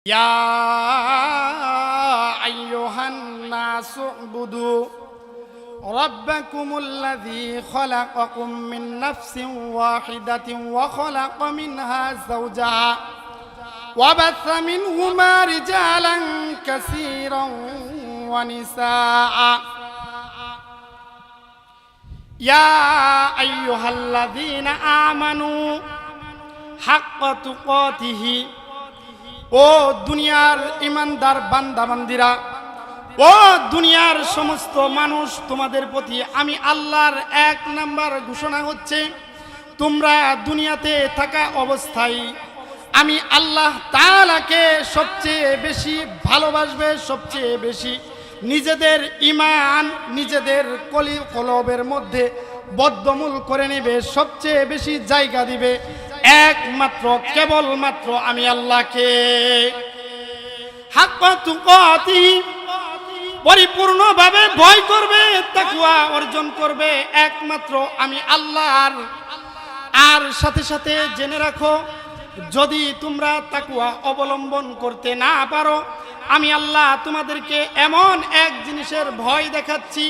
يا أيها الناس اعبدوا ربكم الذي خلقكم من نفس واحدة وخلق منها زوجها وبث منهما رجالا كثيرا ونساء يا أيها الذين آمنوا حق تقاته ও দুনিয়ার ইমানদার বান্দা বান্দিরা, ও দুনিয়ার সমস্ত মানুষ, তোমাদের প্রতি আমি আল্লাহর এক নাম্বার ঘোষণা হচ্ছে, তোমরা দুনিয়াতে থাকা অবস্থায় আমি আল্লাহ তাআলাকে সবচেয়ে বেশি ভালোবাসবে, সবচেয়ে বেশি নিজেদের ঈমান নিজেদের কলবের মধ্যে বদ্ধমূল করে নেবে, সবচেয়ে বেশি জায়গা দিবে একমাত্র কেবলমাত্র আমি আল্লাহকে। হাক্কা তুকাতিহি, পরিপূর্ণভাবে ভয় করবে, তাকওয়া অর্জন করবে একমাত্র আমি আল্লাহর। আর সাথে সাথে জেনে রাখো, যদি তোমরা তাকওয়া অবলম্বন করতে না পারো, আমি আল্লাহ তোমাদেরকে এমন এক জিনিসের ভয় দেখাচ্ছি,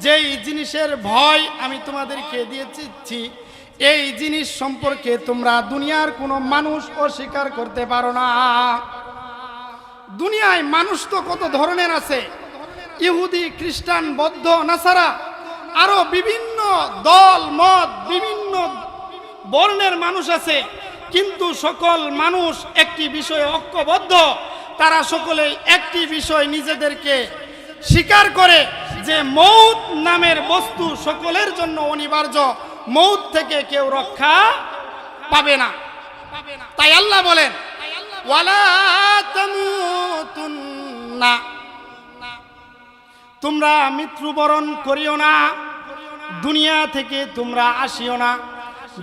যেই জিনিসের ভয় আমি তোমাদেরকে দিয়েছি, এই জিনিস সম্পর্কে তোমরা দুনিয়ার কোনো মানুষ অস্বীকার করতে পারো না। দুনিয়ায় মানুষ তো কত ধরনের আছে, ইহুদি, খ্রিস্টান, বৌদ্ধ, নাসারা, আরো বিভিন্ন দল মত, বিভিন্ন বর্ণের মানুষ আছে, কিন্তু সকল মানুষ একটি বিষয়ে ঐক্যবদ্ধ। তারা সকলেই একটি বিষয় নিজেদেরকে স্বীকার করে যে মৌত নামের বস্তু সকলের জন্য অনিবার্য, মৌত থেকে কেউ রক্ষা পাবে না। তাই আল্লাহ বলেন, ওয়ালা তামুতুন্না, তোমরা মৃত্যুবরণ করিও না, দুনিয়া থেকে তোমরা আসিও না,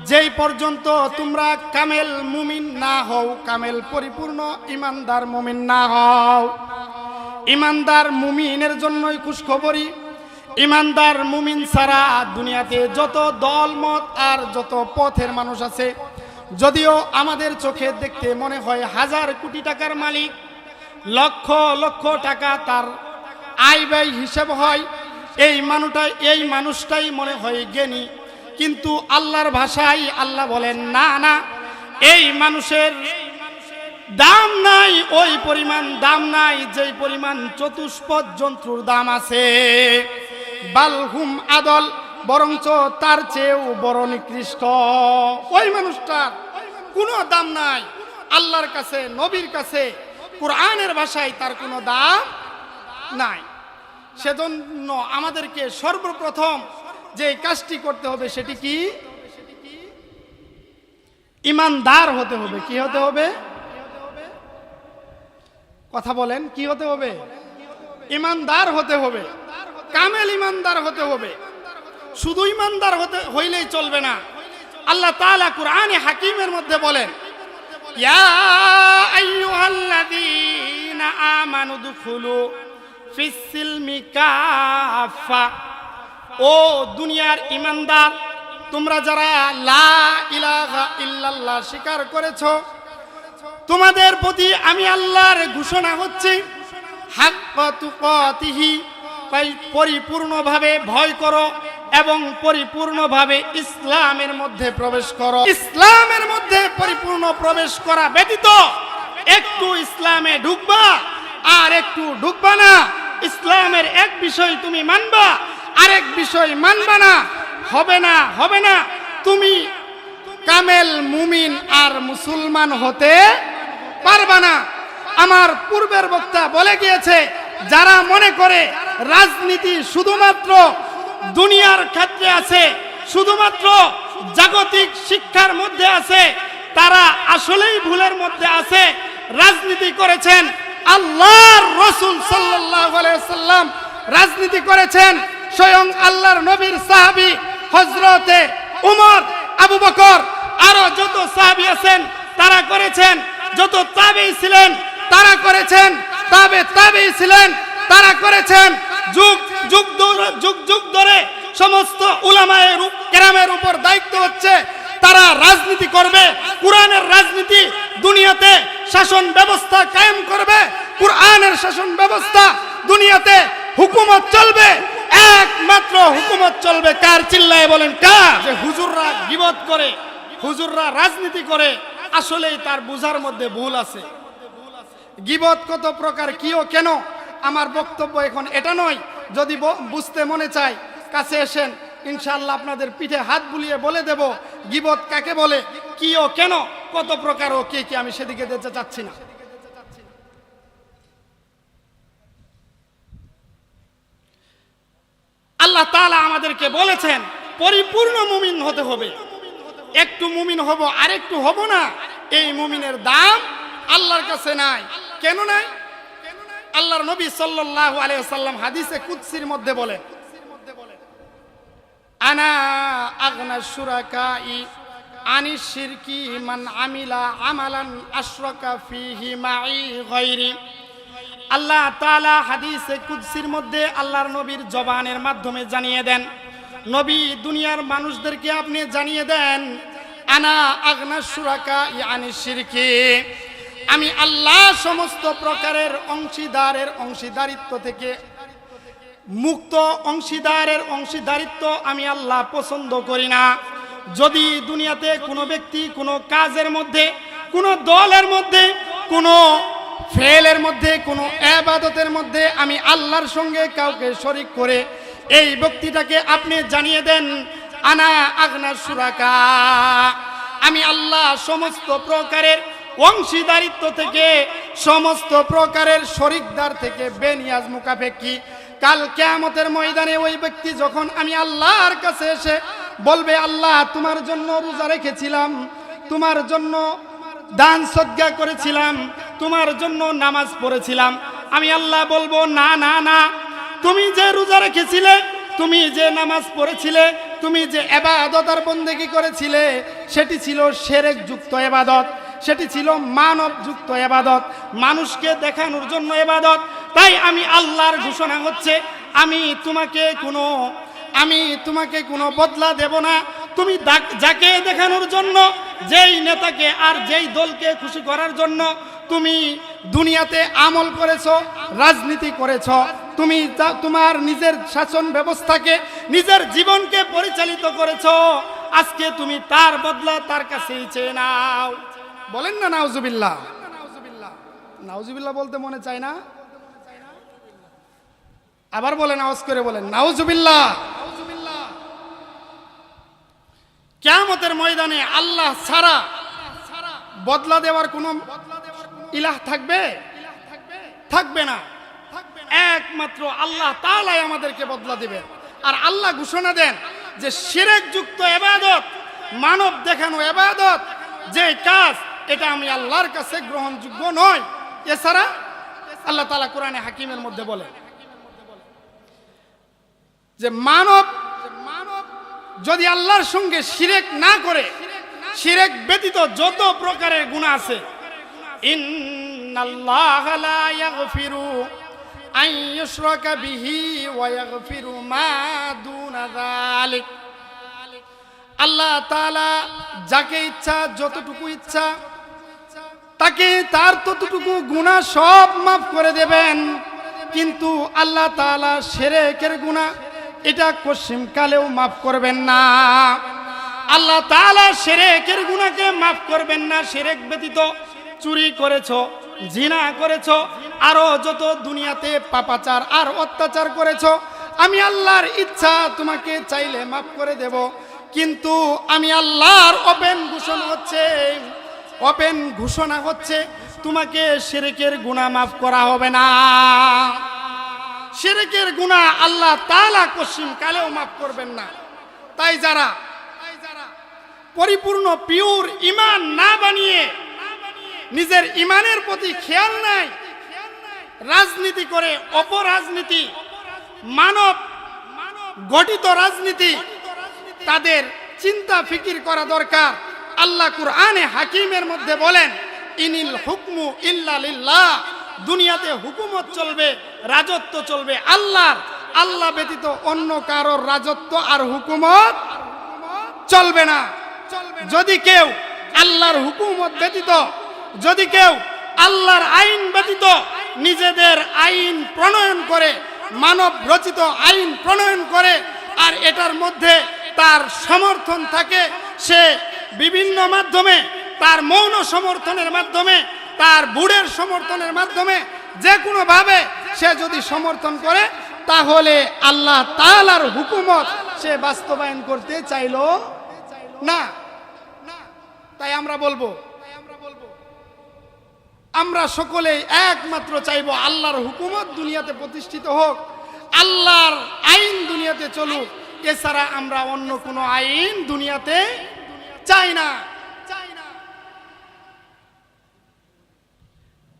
যেই পর্যন্ত তোমরা কামেল মুমিন না হও, কামেল পরিপূর্ণ ইমানদার মুমিন না হও। ইমানদার মুমিনের জন্যই খুশখবরি, ইমানদার মুমিন ছাড়া দুনিয়াতে যত দলমত আর যত পথের মানুষ আছে, যদিও আমাদের চোখে দেখতে মনে হয় হাজার কোটি টাকার মালিক, লক্ষ লক্ষ টাকা তার আয় ব্যয় হিসাব হয়, এই মানুষটাই মনে হয় জ্ঞানী, কিন্তু আল্লাহর ভাষায় আল্লাহ বলেন না না, এই মানুষের দাম নাই, ওই পরিমাণ দাম নাই যেই পরিমাণ চতুষ্পদ জন্তুর দাম আছে। বালহুম আদল, বরঞ্চ তার চেয়েও বড় নিকৃষ্ট। ওই মানুষটার কোনো দাম নাই আল্লাহর কাছে, নবীর কাছে, কোরআনের ভাষায় তার কোনো দাম নাই। সেজন্য আমাদেরকে সর্বপ্রথম যে কাজটি করতে হবে সেটি কি? ইমানদার হতে হবে। কি হতে হবে? কথা বলেন, কি হতে হবে? ইমানদার হতে হবে, কামেল ইমানদার হতে হবে। শুধু ইমানদার হইলেই চলবে না। আল্লাহ তাআলা কুরআনে হাকিমের মধ্যে বলেন, ইয়া আইয়ুহাল্লাযীনা আমানু দুখুলু ফিস সিলমি কাফা, ও দুনিয়ার ইমানদার, তোমরা যারা লা ইলাহা ইল্লাল্লাহ স্বীকার করেছো, তোমাদের প্রতি আমি আল্লাহর ঘোষণা হচ্ছে, হাক্কা তুকাতিহি, পরিপূর্ণভাবে ভয় করো এবং পরিপূর্ণভাবে ইসলামের মধ্যে প্রবেশ করো। ইসলামের মধ্যে পরিপূর্ণ প্রবেশ করা ব্যতীত একটু ইসলামে ঢুকবা আর একটু ঢুকবা না, ইসলামের এক বিষয় তুমি মানবা আরেক বিষয় মানবা না, হবে না, হবে না। তুমি কামেল মুমিন আর মুসলমান হতে পারবা না। আমার পূর্বের বক্তা বলে গিয়েছে, যারা মনে করে রাজনীতি শুধুমাত্র দুনিয়ার ক্ষেত্রে আছে, শুধুমাত্র জাগতিক শিক্ষার মধ্যে আছে, তারা আসলেই ভুলের মধ্যে আছে। রাজনীতি করেছেন আল্লাহর রাসূল সাল্লাল্লাহু আলাইহি ওয়াসাল্লাম, রাজনীতি করেছেন স্বয়ং আল্লাহর নবীর সাহাবী হযরতে উমর, আবু বকর, আরো যত সাহাবী আছেন তারা করেছেন, যত তাবেঈ ছিলেন তারা করেছেন, তাবেঈ ছিলেন তারা করেছেন। যুগ যুগ ধরে সমস্ত উলামায়ে কেরামের উপর দায়িত্ব হচ্ছে তারা রাজনীতি করবে। কোরআনের রাজনীতি দুনিয়াতে শাসন ব্যবস্থা কায়েম করবে, কুরআনের শাসন ব্যবস্থা, দুনিয়াতে হুকুমত চলবে, একমাত্র হুকুমত চলবে কার? চিল্লায় বলেন কার? যে হুজুররা গীবত করে, হুজুররা রাজনীতি করে, আসলেই তার বুঝার মধ্যে ভুল আছে। গীবত কত প্রকার, কি ও কেন, আমার বক্তব্য এখন এটা নয়। যদি বুঝতে মনে চায় কাছে এসেন, ইনশাআল্লাহ আপনাদের পিঠে হাত বুলিয়ে বলে দেব গীবত কাকে বলে, কি ও কেন, কত প্রকার ও কে কি, আমি সেদিকে যেতে চাচ্ছি না। আল্লাহ তাআলা আমাদেরকে বলেছেন পরিপূর্ণ মুমিন হতে হবে। একটু মুমিন হব আর একটু হব না, এই মুমিনের দাম আল্লাহর কাছে নাই। কেন নাই? আল্লাহর নবী সাল্লাল্লাহু আলাইহি ওয়াসাল্লাম হাদিসে কুদসির মধ্যে বলেন, আনা আগনা শুরাকাই আনিশ শিরকি মান আমিলা আমালান আশরাকা ফীহি মাই গায়রি। আল্লাহ তাআলা হাদিসে কুদসির মধ্যে আল্লাহর নবীর জবানের মাধ্যমে জানিয়ে দেন, নবী দুনিয়ার মানুষদেরকে আপনি জানিয়ে দেন, আনা আগনা শুরাকা আনিশ শিরকি, আমি আল্লাহ সমস্ত প্রকারের অংশীদারিত্ব থেকে মুক্ত। অংশীদারিত্ব আমি আল্লাহ পছন্দ করি না। যদি দুনিয়াতে কোনো ব্যক্তি কোনো কাজের মধ্যে, কোনো দলের মধ্যে, কোনো ফেলের মধ্যে, কোনো ইবাদতের মধ্যে আমি আল্লাহর সঙ্গে কাউকে শরীক করে, এই ব্যক্তিটাকে আপনি জানিয়ে দেন আনা আগনা শুরাকা, আমি আল্লাহ সমস্ত প্রকারের অংশীদারিত্ব থেকে, সমস্ত প্রকারের শরীকদার থেকে বেনিয়াজ মুকাফেকি। কাল কিয়ামতের ময়দানে ওই ব্যক্তি যখন আমি আল্লাহর কাছে এসে বলবে, আল্লাহ তোমার জন্য রোজা রেখেছিলাম, তোমার জন্য দান সদকা করেছিলাম, তোমার জন্য নামাজ পড়েছিলাম, আমি আল্লাহ বলবো না না না, তুমি যে রোজা রেখেছিলে, তুমি যে নামাজ পড়েছিলে, তুমি যে ইবাদত আর বন্দেগী করেছিলে, সেটি ছিল শিরক যুক্ত ইবাদত, সেটি ছিল মানব যুক্ত ইবাদত, মানুষকে দেখানোর জন্য ইবাদত। তাই আমি আল্লাহর ঘোষণা হচ্ছে, আমি তোমাকে কোনো বদলা দেব না। তুমি যাকে দেখানোর জন্য, যেই নেতাকে আর যেই দলকে খুশি করার জন্য তুমি দুনিয়াতে আমল করেছো, রাজনীতি করেছো, তুমি তোমার নিজের শাসন ব্যবস্থাকে, নিজের জীবনকে পরিচালিত করেছো, আজকে তুমি তার বদলা তার কাছেই চেয়ে নাও। বলেন না নাউজুবিল্লাহ? নাউজুবিল্লাহ বলতে মনে চায় না? আবার বলেন, আওয়াজ করে বলেন নাউজুবিল্লাহ। কিয়ামতের ময়দানে আল্লাহ ছাড়া বদলা দেওয়ার কোন ইলাহ থাকবে? থাকবে না। একমাত্র আল্লাহ তাআলাই আমাদেরকে বদলা দিবেন। আর আল্লাহ ঘোষণা দেন যে শিরক যুক্ত ইবাদত, মানব দেখানো ইবাদত, যে কাজ, এটা আমি আল্লাহর কাছে গ্রহণযোগ্য নয়। এছাড়া আল্লাহ তাআলা কোরআনে হাকিমের মধ্যে বলে যে মানব যদি আল্লাহর সঙ্গে শিরক না করে, শিরক ব্যতীত যত প্রকারের গুনাহ আছে, ইন্নাল্লাহা লা ইয়াগফিরু আন ইউশরাকা বিহি ওয়া ইয়াগফিরু মা দুনা যালিক, আল্লাহ তাআলা যাকে ইচ্ছা, যতটুকু ইচ্ছা তাকে তার ততটুকু গুনাহ সব মাফ করে দেবেন। কিন্তু আল্লাহ তাআলা শিরকের গুনাহ এটা কসম কালেও মাফ করবেন না। আল্লাহ তাআলা শিরকের গুনাহকে মাফ করবেন না। শিরক ব্যতীত চুরি করেছো, জিনা করেছো, আরো যত দুনিয়াতে পাপাচার আর অত্যাচার করেছো, আমি আল্লাহর ইচ্ছা তোমাকে চাইলে মাফ করে দেব। কিন্তু আমি আল্লাহর ওপেন ঘোষণা হচ্ছে তোমাকে শিরকের গুনাহ মাফ করা হবে না। শিরকের গুনাহ আল্লাহ তাআলা কসম কালেও মাফ করবেন না। তাই যারা পরিপূর্ণ পিওর ঈমান না বানিয়ে, নিজের ঈমানের প্রতি খেয়াল নাই, রাজনীতি করে, অপরাজনীতি, মানব গঠিত রাজনীতি, তাদের চিন্তা ফিকির করা দরকার। আল্লাহ কুরআনে হাকিমের মধ্যে বলেন, ইনিল হুকমু ইল্লা লিল্লাহ, দুনিয়াতে হুকুমত চলবে, রাজত্ব চলবে আল্লাহর। আল্লাহ ব্যতীত অন্য কারোর রাজত্ব আর হুকুমত চলবে না। যদি কেউ আল্লাহর হুকুমত ব্যতীত, যদি কেউ আল্লাহর আইন ব্যতীত নিজেদের আইন প্রণয়ন করে, মানব রচিত আইন প্রণয়ন করে, আর এটার মধ্যে তার সমর্থন থাকে, সে বিভিন্ন মাধ্যমে, তার মৌন সমর্থনের মাধ্যমে, তার বুড়ের সমর্থনের মাধ্যমে, যে কোনো ভাবে সে যদি সমর্থন করে, তাহলে আল্লাহ তাআলার হুকুমত সে বাস্তবায়ন করতে চাইল না। তাই আমরা বলবো, আমরা সকলেই একমাত্র চাইবো আল্লাহর হুকুমত দুনিয়াতে প্রতিষ্ঠিত হোক, আল্লাহর আইন দুনিয়াতে চলুক। এছাড়া আমরা অন্য কোনো আইন দুনিয়াতে চাই না।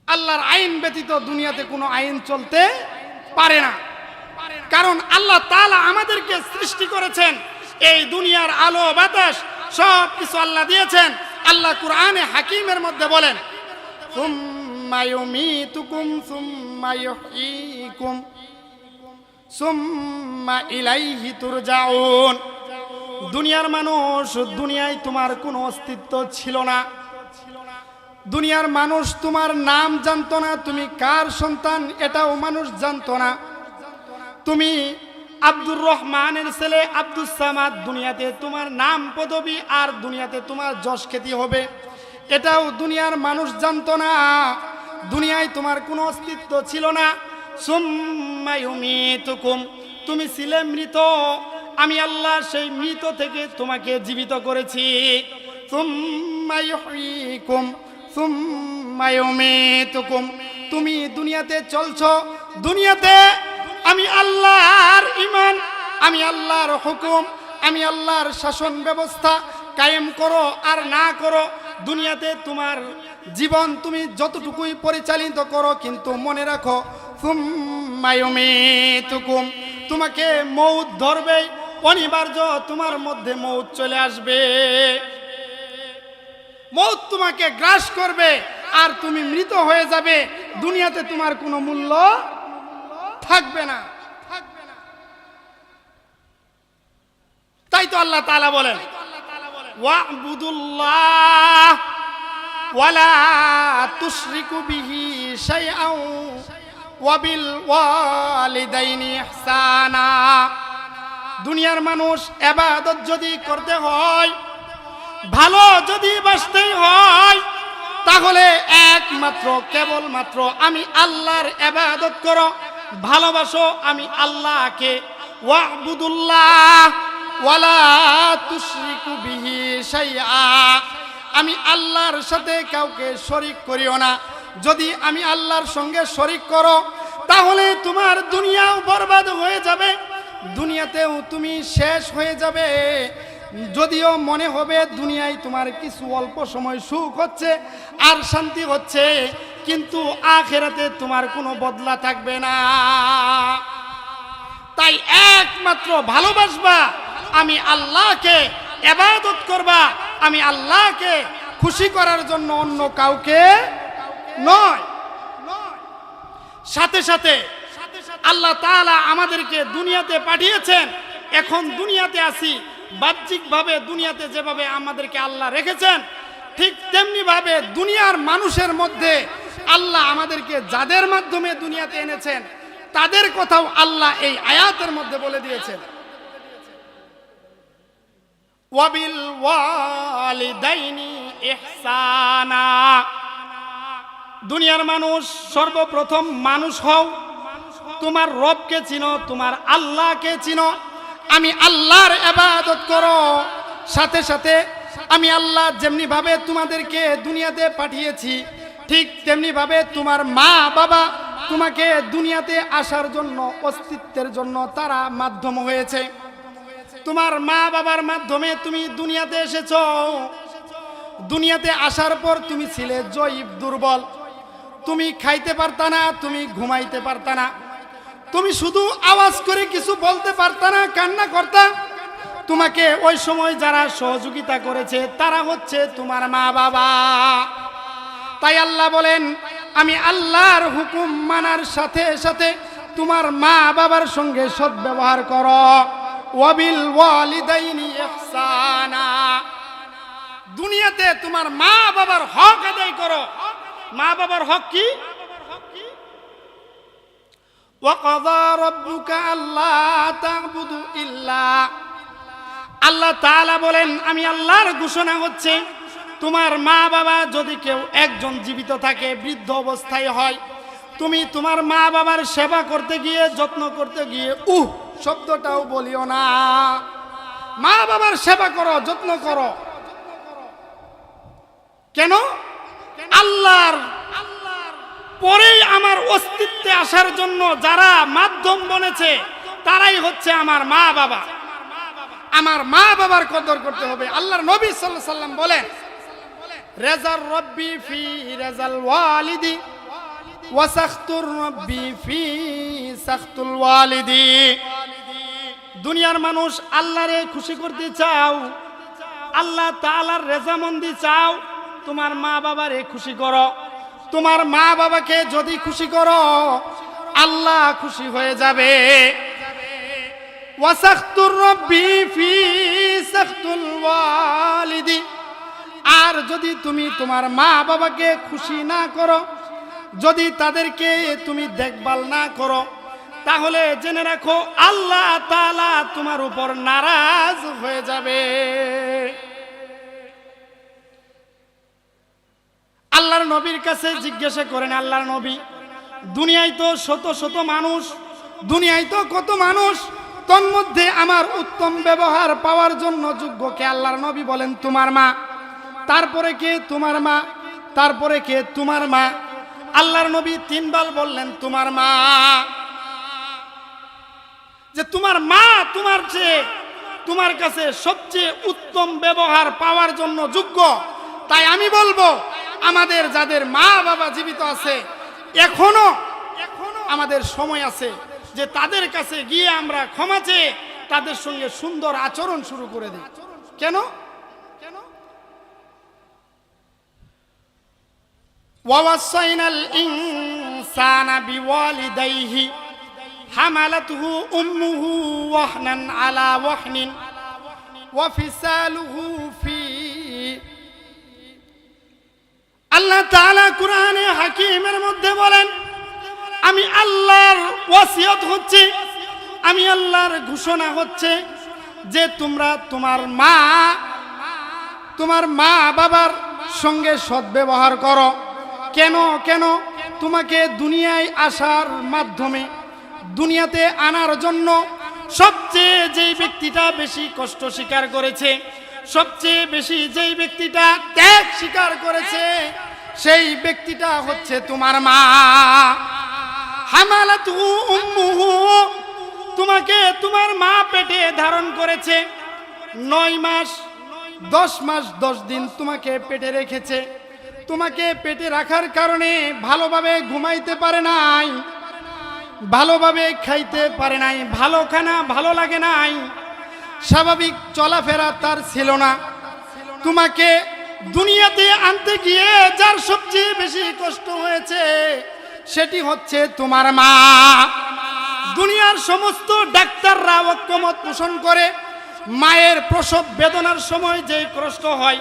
আল্লাহর আইন ব্যতীত দুনিয়াতে কোনো আইন চলতে পারে না। কারণ আল্লাহ তাআলা আমাদেরকে সৃষ্টি করেছেন, এই দুনিয়ার আলো বাতাস সব কিছু আল্লাহ দিয়েছেন। আল্লাহ কুরআনে হাকিমের মধ্যে বলেন, সুম্মা ইউমীতুকুম সুম্মা ইউহয়ীকুম সুম্মা ইলাইহি তুরজাউন। দুনিয়ার মানুষ, দুনিয়ায় তোমার কোনো অস্তিত্ব ছিল না। দুনিয়ার মানুষ তোমার নাম জানতো না, তুমি কার সন্তান এটাও মানুষ জানতো না। তুমি আব্দুর রহমানের ছেলে আব্দুস সামাদ, দুনিয়াতে তোমার নাম পদবী আর দুনিয়াতে তোমার যশ খ্যাতি হবে, এটাও দুনিয়ার মানুষ জানতো না। দুনিয়ায় তোমার কোনো অস্তিত্ব ছিল না। সুম্মা ইউমীতুকুম, তুমি ছিলে মৃত, আমি আল্লাহ সেই মৃত থেকে তোমাকে জীবিত করেছি। সুম্মা ইউহয়ীকুম সুম্মা ইউমীতুকুম, তুমি দুনিয়াতে চলছো, দুনিয়াতে আমি আল্লাহর ঈমান, আমি আল্লাহর হুকুম, আমি আল্লাহর শাসন ব্যবস্থা কায়েম করো আর না করো, দুনিয়াতে তোমার জীবন তুমি যতটুকুই পরিচালিত করো, কিন্তু মনে রাখো সুম্মা ইউমীতুকুম, তোমাকে মউত ধরবে, অনিবার্য তোমার মধ্যে মউত চলে আসবে, মউত তোমাকে গ্রাস করবে আর তুমি মৃত হয়ে যাবে। দুনিয়াতে তোমার কোনো মূল্য থাকবে না। তাই তো আল্লাহ তাআলা বলেন, ওয়া'বুদুল্লাহ ওয়ালা তুশরিকু বিহি শাইআন ওয়া বিল ওয়ালিদাইনি ইহসানা। দুনিয়ার মানুষ ইবাদত যদি করতে হয়, ভালো যদি বাসতে হয়, তাহলে একমাত্র কেবলমাত্র আমি আল্লাহর ইবাদত করো, ভালোবাসো আমি আল্লাহকে। ওয়া'বুদুল্লাহ ওয়ালা তুশরিকু বিহি শাইআ, আমি আল্লাহর সাথে কাউকে শরীক করিও না। যদি আমি আল্লাহর সঙ্গে শরীক করো, তাহলে তোমার দুনিয়াও বরবাদ হয়ে যাবে, দুনিয়াতেও তুমি শেষ হয়ে যাবে। যদিও মনে হবে দুনিয়ায় তোমার কিছু অল্প সময় সুখ হচ্ছে আর শান্তি হচ্ছে, কিন্তু আখিরাতে তোমার কোনো বদলা থাকবে না। তাই একমাত্র ভালোবাসবা আমি আল্লাহকে, ইবাদত করবা আমি আল্লাহকে, খুশি করার জন্য অন্য কাউকে নয়। সাথে সাথে আল্লাহ তাআলা আমাদেরকে দুনিয়াতে পাঠিয়েছেন, এখন দুনিয়াতে আসি, বাহ্যিকভাবে দুনিয়াতে যেভাবে আমাদেরকে আল্লাহ রেখেছেন, ঠিক তেমনি ভাবে দুনিয়ার মানুষের মধ্যে আল্লাহ আমাদেরকে যাদের মাধ্যমে দুনিয়াতে এনেছেন, তাদের কথাও আল্লাহ এই আয়াতের মধ্যে বলে দিয়েছেন, ওয়াবিল ওয়ালিদাইনি ইহসানা। দুনিয়ার মানুষ সর্বপ্রথম মানুষ হও, তোমার রবকে চিনো, তোমার আল্লাহকে চিনো, আমি আল্লাহর ইবাদত করো। সাথে সাথে আমি আল্লাহ যেমনি ভাবে তোমাদেরকে দুনিয়াতে পাঠিয়েছি, ঠিক তেমনি ভাবে তোমার মা বাবা তোমাকে দুনিয়াতে আসার জন্য, অস্তিত্বের জন্য তারা মাধ্যম হয়েছে। তোমার মা বাবার মাধ্যমে তুমি দুনিয়াতে এসেছো। দুনিয়াতে আসার পর তুমি ছিলে জয়ীব, দুর্বল, তুমি খাইতে পারতা না, তুমি ঘুমাইতে পারতা না, তুমি শুধু আওয়াজ করে কিছু বলতে পারতা না, কান্না করতা। তোমাকে ওই সময় যারা সহযোগিতা করেছে তারা হচ্ছে তোমার মা বাবা। তাই আল্লাহ বলেন, আমি আল্লাহর হুকুম মানার সাথে সাথে তোমার মা বাবার সঙ্গে সদ্ব্যবহার করো। ওয়াবিল ওয়ালিদাইনি ইহসানা, দুনিয়াতে তোমার মা বাবার হক আদায় করো। মা বাবার হক কি? وَقَضَى رَبُّكَ أَلَّا تَعْبُدُوا إِلَّا, আল্লাহ তাআলা বলেন আমি আল্লাহর ঘোষণা হচ্ছে তোমার মা বাবা যদি কেউ একজন জীবিত থাকে, বৃদ্ধ অবস্থায় হয়, তুমি তোমার মা বাবার সেবা করতে গিয়ে, যত্ন করতে গিয়ে শব্দটাও বলিও না। মা বাবার সেবা করো, যত্ন করো। কেন? আল্লাহর পরেই আমার অস্তিত্বে আসার জন্য যারা মাধ্যম বনেছে তারাই হচ্ছে আমার মা বাবা। আমার মা বাবার কদর করতে হবে। আল্লাহর নবী সাল্লাল্লাহু আলাইহি সাল্লাম বলেন, রেজার রব্বি ফি রেজাল ওয়ালিদি ওয়া সাখতুর রব্বি ফি সাখতুল ওয়ালিদি। দুনিয়ার মানুষ আল্লাহরে খুশি করতে চাও, আল্লাহ তাআলার রেজামন্দি চাও, তোমার মা বাবারে খুশি করো। তোমার মা বাবাকে যদি খুশি করো আল্লাহ খুশি হয়ে যাবে। ওয়া সাখতুর রব্বি ফি সাখতুল ওয়ালিদি, আর যদি তুমি তোমার মা বাবাকে খুশি না করো, যদি তাদেরকে তুমি দেখভাল না করো, তাহলে জেনে রাখো আল্লাহ তাআলা তোমার উপর নারাজ হয়ে যাবে। আল্লাহর নবীর কাছে জিজ্ঞাসা করেন, আল্লাহর নবী, দুনিয়ায় তো শত শত মানুষ, দুনিয়ায় তো কত মানুষ, তন্মধ্যে আমার উত্তম ব্যবহার পাওয়ার জন্য যোগ্য কে? আল্লাহর নবী বলেন তোমার মা। তারপরে কে? তোমার মা। তারপরে কে? তোমার মা। আল্লাহর নবী তিনবার বললেন তোমার মা। যে তোমার মা তোমার চেয়ে, তোমার কাছে সবচেয়ে উত্তম ব্যবহার পাওয়ার জন্য যোগ্য। তাই আমি বলবো আমাদের যাদের মা বাবা জীবিত আছে, এখনো আমাদের সময় আছে যে তাদের কাছে গিয়ে আমরা ক্ষমা চেয়ে তাদের সঙ্গে সুন্দর আচরণ শুরু করে দিই। কেন? ওয়াসাইনাল ইনসানা বিওয়ালিদাইহি হামালাতুহু উম্মুহু ওয়াহনান আলা ওয়াহনিন ওয়া ফিসালুহু ফি। আল্লাহ তাআলা কুরআনে হাকিমের মধ্যে বলেন, আমি আল্লাহর ওয়াসিয়ত হচ্ছে, আমি আল্লাহর ঘোষণা হচ্ছে যে তোমরা তোমার মা বাবার সঙ্গে সদ্ব্যবহার করো। কেন? তোমাকে দুনিয়ায় আসার মাধ্যমে, দুনিয়াতে আনার জন্য সবচেয়ে যেই ব্যক্তিটা বেশি কষ্ট স্বীকার করেছে, সবচেয়ে বেশি যেই ব্যক্তিটা ত্যাগ স্বীকার করেছে, সেই ব্যক্তিটা হচ্ছে তোমার মা। হামালাতুহু উম্মুহু, তোমাকে তোমার মা পেটে ধারণ করেছে, 9 মাস 10 মাস 10 দিন তোমাকে পেটে রেখেছে। তোমাকে পেটে রাখার কারণে ভালোভাবে ঘুমাইতে পারে নাই, ভালোভাবে খাইতে পারে নাই, ভালো খানা ভালো লাগে নাই, স্বাভাবিক চলাফেরা তার ছিল না। তোমাকে দুনিয়াতে আনতে গিয়ে যার সবচেয়ে বেশি কষ্ট হয়েছে সেটি হচ্ছে তোমার মা। দুনিয়ার সমস্ত ডাক্তাররা ঐক্যমত পোষণ করে মায়ের প্রসব বেদনার সময় যে কষ্ট হয়,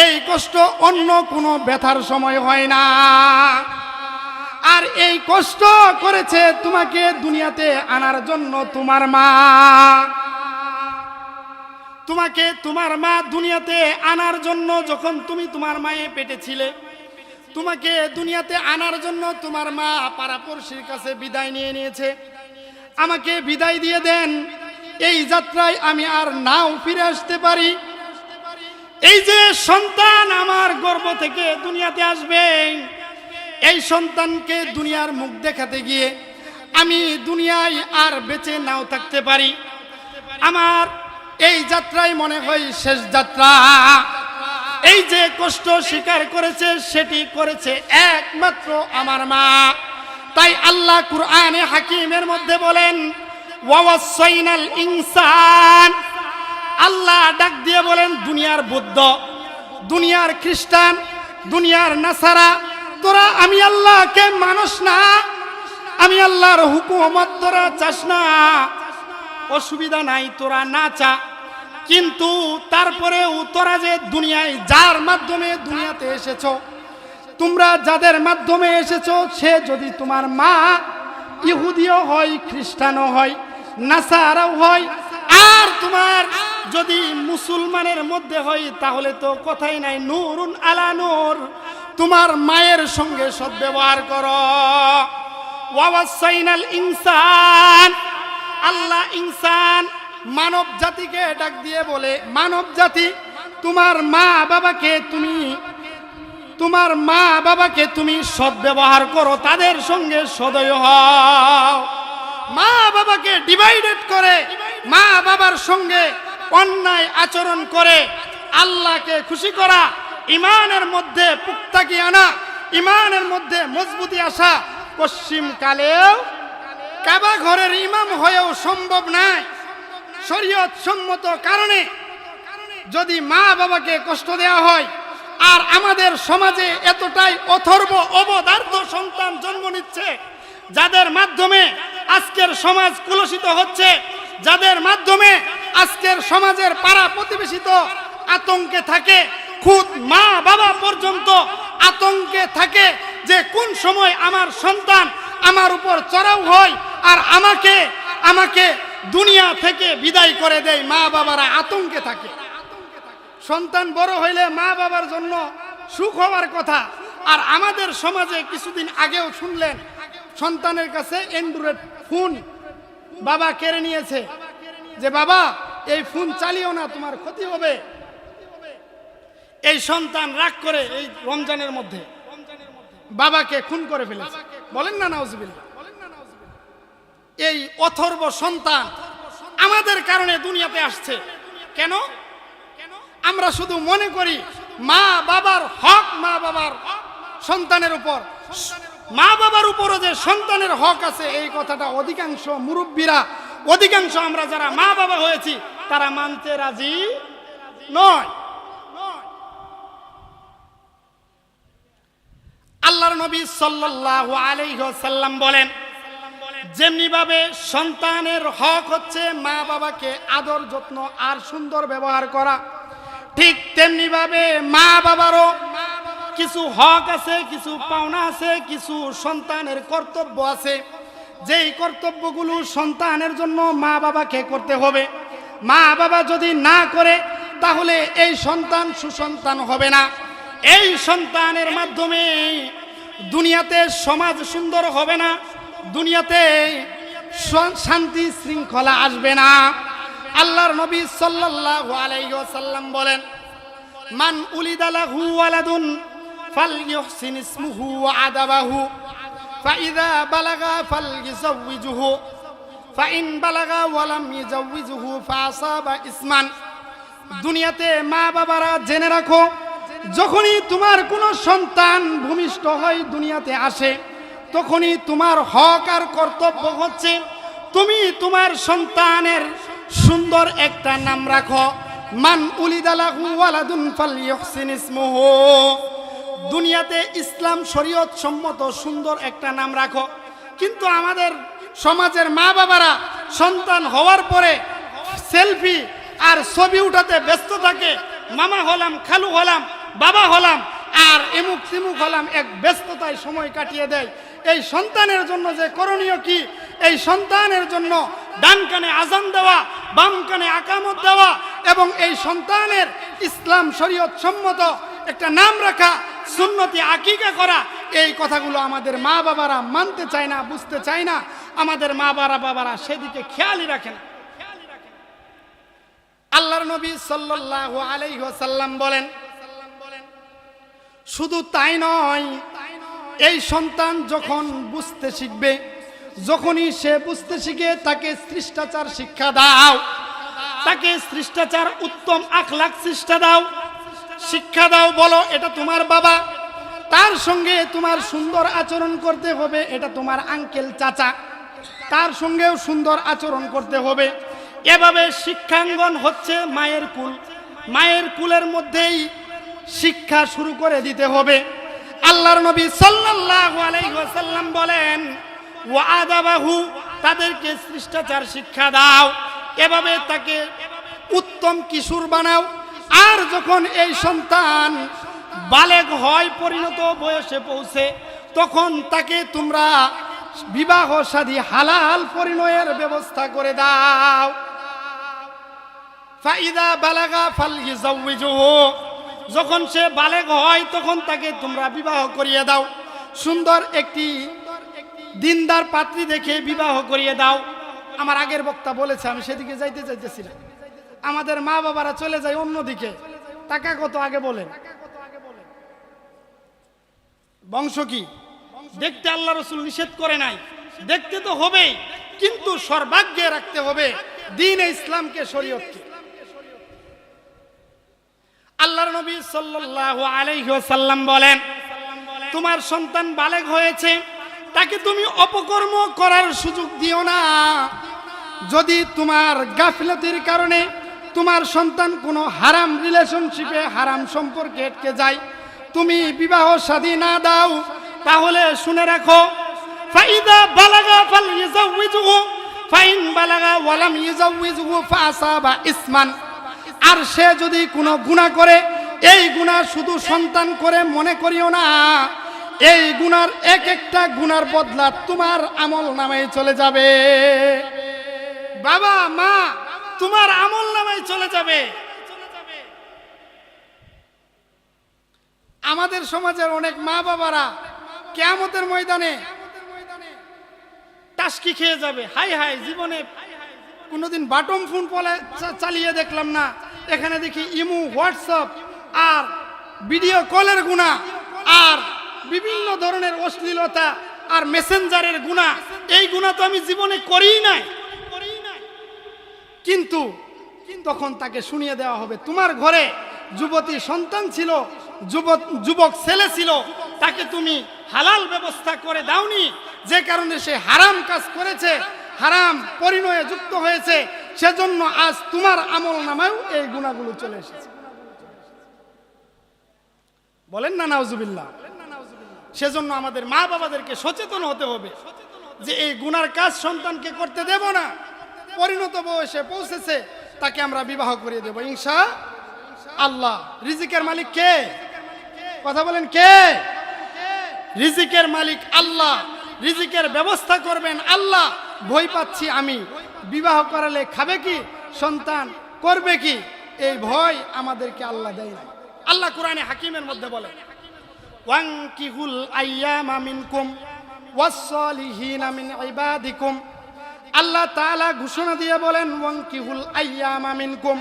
এই কষ্ট অন্য কোনো ব্যথার সময় হয় না। আর এই কষ্ট করেছে তোমাকে দুনিয়াতে আনার জন্য তোমার মা। তোমাকে তোমার মা দুনিয়াতে আনার জন্য, যখন তুমি তোমার মায়ের পেটে ছিলে, তোমাকে দুনিয়াতে আনার জন্য তোমার মা পাড়াপড়শির কাছে বিদায় নিয়ে নিয়েছে। আমাকে বিদায় দিয়ে দেন, এই যাত্রায় আমি আর নাও ফিরে আসতে পারি। এই যে সন্তান আমার গর্ভ থেকে দুনিয়াতে আসবে, এই সন্তানকে দুনিয়ার মুখ দেখাতে গিয়ে আমি দুনিয়ায় আর বেঁচে নাও থাকতে পারি। আমার এই যাত্রায় মনে হয় শেষ যাত্রা। এই যে কষ্ট স্বীকার করেছে সেটি করেছে একমাত্র আমার মা। তাই আল্লাহ কুরআনে হাকিমের মধ্যে বলেন, ওয়াসাইনাল ইনসান, আল্লাহ ডাক দিয়ে বলেন, দুনিয়ার বৌদ্ধ, দুনিয়ার খ্রিস্টান, দুনিয়ার নাসারা, তোরা আমি আল্লাহকে মানুষ না, আমি আল্লাহর হুকুমত তোরা চাস না, অসুবিধা নাই, তোরা না চা। কিন্তু তারপরেও তোরা যে দুনিয়ায় যার মাধ্যমে দুনিয়াতে এসেছো, তোমরা যাদের মাধ্যমে এসেছো সে যদি তোমার মা ইহুদিও হয়, খ্রিস্টানও হয়, নাসারাও হয়, আর তোমার যদি মুসলমানের মধ্যে হয়, তাহলে তো কথাই নাই, নূরুন আলা নূর। তোমার মায়ের সঙ্গে সদ্ব্যবহার করো। ওয়াসাইনাল ইনসান, আল্লাহ ইনসান মানব জাতিকে ডাক দিয়ে বলে, মানব জাতি তোমার মা বাবাকে তুমি সদ্ব্যবহার করো, তাদের সঙ্গে সদয় হও। মা বাবাকে ডিভাইডেড করে, মা বাবার সঙ্গে অন্যায় আচরণ করে আল্লাহকে খুশি করা, ইমানের মধ্যে পুক্তাকি আনা, ইমানের মধ্যে মজবুতি আসা পশ্চিম কালেও কাবা ঘরের ইমাম হয়েও সম্ভব নয়। শরীয়ত সম্মত কারণে যদি মা বাবাকে কষ্ট দেওয়া হয়, আর আমাদের সমাজে এতটাই অথর্ব অবদার্থ সন্তান জন্ম নিচ্ছে, যাদের মাধ্যমে আজকের সমাজ কুলসিত হচ্ছে, যাদের মাধ্যমে আজকের সমাজের পাড়া প্রতিবেশী তো আতঙ্কে থাকে, খুদ মা বাবা পর্যন্ত আতঙ্কে থাকে যে কোন সময় আমার সন্তান আমার উপর চড়াও হয় আর আমাকে দুনিয়া থেকে বিদায় করে দেয়। মা বাবারা আতঙ্কে থাকে। সন্তান বড় হইলে মা বাবার জন্য সুখ হওয়ার কথা, আর আমাদের সমাজে কিছুদিন আগেও শুনলেন সন্তানের কাছে অ্যান্ড্রয়েড ফোন বাবা কেড়ে নিয়েছে, যে বাবা এই ফোন চালিও না, তোমার ক্ষতি হবে। এই সন্তান রাগ করে এই রমজানের মধ্যে বাবাকে খুন করে ফেলেছে। বলেন না নাউজুবিল্লাহ। এই অথর্ব সন্তান আমাদের কারণে দুনিয়াতে আসছে। কেন? আমরা শুধু মনে করি মা বাবার হক, মা বাবার সন্তানের উপর, মা বাবার উপরও যে সন্তানের হক আছে, এই কথাটা অধিকাংশ মুরব্বীরা, অধিকাংশ আমরা যারা মা বাবা হয়েছি তারা মানতে রাজি নয়। আল্লাহর নবী সাল্লাল্লাহু আলাইহি ওয়াসাল্লাম বলেন, যেমনি ভাবে সন্তানের হক হচ্ছে মা বাবাকে আদর যত্ন আর সুন্দর ব্যবহার করা, ঠিক তেমনি ভাবে মা বাবারও কিছু হক আছে, কিছু পাওনা আছে, কিছু সন্তানের কর্তব্য আছে। যেই কর্তব্যগুলো সন্তানের জন্য মা বাবাকে করতে হবে, মা বাবা যদি না করে তাহলে এই সন্তান সুসন্তান হবে না। এই সন্তানের মাধ্যমে দুনিয়াতে সমাজ সুন্দর হবে না, দুনিয়াতে শান্তি শৃঙ্খলা আসবে না। আল্লাহর নবী সাল্লাল্লাহু আলাইহি ওয়াসাল্লাম বলেন, মান উলিদা লাহু ওয়ালাদুন ফালইউহসিন ইসমুহু ওয়া আদাবাহু ফাইযা বালাগা ফালইউযাওয়িজুহু ফাইন বালাগা ওয়া লাম ইউযাওয়িজুহু ফাআসাবা ইসমান। দুনিয়াতে মা বাবারা জেনে রাখো, যখনই তোমার কোনো সন্তান ভূমিষ্ঠ হয়, দুনিয়াতে আসে, তখনই তোমার হক আর কর্তব্য হচ্ছে তুমি তোমার সন্তানের সুন্দর একটা নাম রাখো। মান উলিদা লাহু ওয়ালাদুন ফালইউহসিন ইসমুহু। দুনিয়াতে ইসলাম শরীয়ত সম্মত সুন্দর একটা নাম রাখো। কিন্তু আমাদের সমাজের মা বাবারা সন্তান হওয়ার পরে সেলফি আর ছবি উঠাতে ব্যস্ত থাকে। মামা হলাম, খালু হলাম, বাবা হলাম, আর এমুক তিমুক হলাম, এক ব্যস্ততায় সময় কাটিয়ে দেয়। এই সন্তানের জন্য যে করণীয় কি, এই সন্তানের জন্য ডান কানে আজান দেওয়া, বাম কানে আকামত দেওয়া, এবং এই সন্তানের ইসলাম শরীয়ত সম্মত একটা নাম রাখা, সুন্নতি আকিকা করা, এই কথাগুলো আমাদের মা বাবারা মানতে চায় না, বুঝতে চায় না। আমাদের মা বাবারা সেদিকে খেয়ালই রাখে না। আল্লাহর নবী সাল্লাল্লাহু আলাইহি ওয়াসাল্লাম বলেন, শুধু তাই নয়, এই সন্তান যখন বুঝতে শিখবে, যখনই সে বুঝতে শিখে, তাকে শিষ্টাচার শিক্ষা দাও, তাকে শিষ্টাচার উত্তম আখলাক শিক্ষা দাও। বলো এটা তোমার বাবা, তার সঙ্গে তোমার সুন্দর আচরণ করতে হবে। এটা তোমার আঙ্কেল চাচা, তার সঙ্গেও সুন্দর আচরণ করতে হবে। এভাবে শিক্ষাঙ্গন হচ্ছে মায়ের কুল। মায়ের কুলের মধ্যেই শিক্ষা শুরু করে দিতে হবে। আল্লাহর নবী সাল্লাল্লাহু আলাইহি ওয়াসাল্লাম বলেন, ওয়া আদাবাহু, তাদেরকে শিষ্টাচার শিক্ষা দাও। এভাবে তাকে উত্তম কিশোর বানাও। আর যখন এই সন্তান বালেগ হয়, পরিণত বয়সে পৌঁছে, তখন তাকে তোমরা বিবাহ শাদী হালাল পরিণয়ের ব্যবস্থা করে দাও। ফাইদা বালাগা ফালইজাউযুহু, যখন সে বালেগ হয় তখন তাকে তোমরা বিবাহ করিয়ে দাও। সুন্দর একটি দিনদার পাত্রী দেখে বিবাহ করিয়ে দাও। আমার আগের বক্তা বলেছে, আমি সেদিকে যাইতে চাইতেছি না। আমাদের মা বাবারা চলে যায় অন্যদিকে, টাকা কত আগে বলেন, বংশ কি দেখতে আল্লাহ রসুল নিষেধ করে নাই, দেখতে তো হবেই, কিন্তু সর্বাগ্যে রাখতে হবে দ্বীন ইসলামকে, শরীয়তকে। আল্লাহর নবী সাল্লাল্লাহু আলাইহি ওয়াসাল্লাম বলেন, তোমার সন্তান বালেগ হয়েছে, তাকে তুমি অপকর্ম করার সুযোগ দিও না। যদি তোমার গাফিলতির কারণে তোমার সন্তান কোনো হারাম রিলেশনশিপে, হারাম সম্পর্কে আটকে যায়, তুমি বিবাহ শাদী না দাও, তাহলে শুনে রাখো, ফাইদা বালাগা ফালইজাউযুহু ফাইন বালাগা ওয়ালাম ইজাউযুহু ফাসাবা ইসমান। আর সে যদি কোনো গুনাহ করে, এই গুনাহ শুধু সন্তান করে মনে করিও না, এই গুনার এক একটা গুনার বদলা তোমার আমল নামায় চলে যাবে। বাবা মা, তোমার আমল নামায় চলে যাবে। আমাদের সমাজের অনেক মা বাবারা কিয়ামতের ময়দানে টাস্কি খেয়ে যাবে। হাই হাই, জীবনে কোনোদিন বাটম ফোন চালিয়ে দেখলাম না, এখানে দেখি ইমো, হোয়াটসঅ্যাপ আর ভিডিও কলের গুনাহ, আর বিভিন্ন ধরনের অশ্লীলতা আর মেসেঞ্জারের গুনাহ। এই গুনাহ তো আমি জীবনে করিই নাই। কিন্তু তখন তাকে শুনিয়ে দেওয়া হবে, তোমার ঘরে যুবতী সন্তান ছিল, যুবক ছেলে ছিল, তাকে তুমি হালাল ব্যবস্থা করে দাওনি, যে কারণে সে হারাম কাজ করেছে, হারাম পরিণয়ে যুক্ত হয়েছে, সেজন্য আজ তোমার আমল নামায়ও এই গুনাহগুলো চলে এসেছে। বলেন না নাউজুবিল্লাহ। সেজন্য আমাদের মা বাবাদেরকে সচেতন হতে হবে যে এই গুনার কাজ সন্তানকে করতে দেব না। পরিণত বয়সে পৌঁছেছে, তাকে আমরা বিবাহ করিয়ে দেব ইনশাআল্লাহ। রিজিকের মালিক কে? কথা বলেন, কে? রিজিকের মালিক আল্লাহ, রিজিকের ব্যবস্থা করবেন আল্লাহ। ভয় পাচ্ছি আমি, বিবাহ করালে খাবে কি, সন্তান করবে কি, এই ভয় আমাদেরকে আল্লাহ দেয় না। আল্লাহ কোরআনে হাকিমের মধ্যে বলেন, ওয়ানকিহুল আইয়ামা মিনকুম ওয়াস-সালিহিনা মিন ইবাদিকুম। আল্লাহ তাআলা ঘোষণা দিয়ে বলেন, ওয়ানকিহুল আইয়ামা মিনকুম,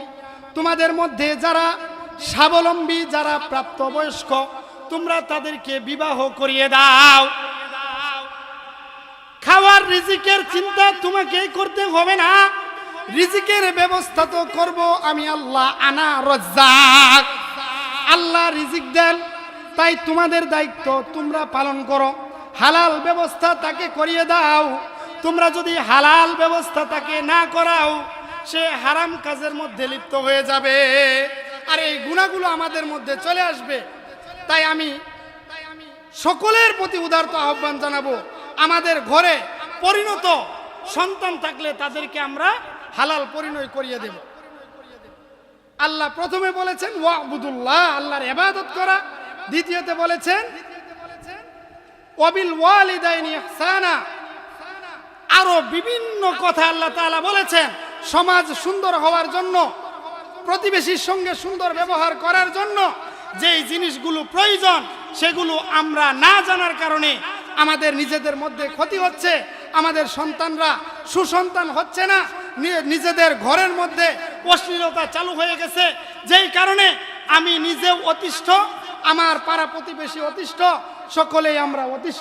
তোমাদের মধ্যে যারা স্বাবলম্বী, যারা প্রাপ্তবয়স্ক, তোমরা তাদেরকে বিবাহ করিয়ে দাও। খাওয়ার রিজিকের চিন্তা তোমাকে করতে হবে না, রিজিকের ব্যবস্থা তো করব আমি আল্লাহ। আনা রাজ্জাক, আল্লাহ রিজিক দেন, তাই তোমাদের দায়িত্ব তোমরা পালন করো। হালাল ব্যবস্থা তাকে করিয়ে দাও। তোমরা যদি হালাল ব্যবস্থা তাকে না করাও, সে হারাম কাজের মধ্যে লিপ্ত হয়ে যাবে, আর এই গুনাহগুলো আমাদের মধ্যে চলে আসবে। তাই আমি সকলের প্রতি উদারত আহ্বান জানাবো, আমাদের ঘরে পরিণত সন্তান থাকলে তাদেরকে আমরা হালাল পরিণয় করিয়ে দেব। আল্লাহ প্রথমে বলেছেন ওয়াবুদুল্লাহ, আল্লাহর ইবাদত করা। দ্বিতীয়তে বলেছেন ওয়াবিল ওয়ালিদাইনি ইহসানা। আরো বিভিন্ন কথা আল্লাহ তাআলা বলেছেন সমাজ সুন্দর হওয়ার জন্য, প্রতিবেশীর সঙ্গে সুন্দর ব্যবহার করার জন্য যেই জিনিসগুলো প্রয়োজন, সেগুলো আমরা না জানার কারণে আমাদের নিজেদের মধ্যে ক্ষতি হচ্ছে, আমাদের সন্তানরা সুসন্তান হচ্ছে না, নিজেদের ঘরের মধ্যে অশ্লীলতা চালু হয়ে গেছে, যেই কারণে আমি নিজেও অতিষ্ঠ, আমার পাড়া প্রতিবেশী অতিষ্ঠ, সকলেই আমরা অতিষ্ঠ।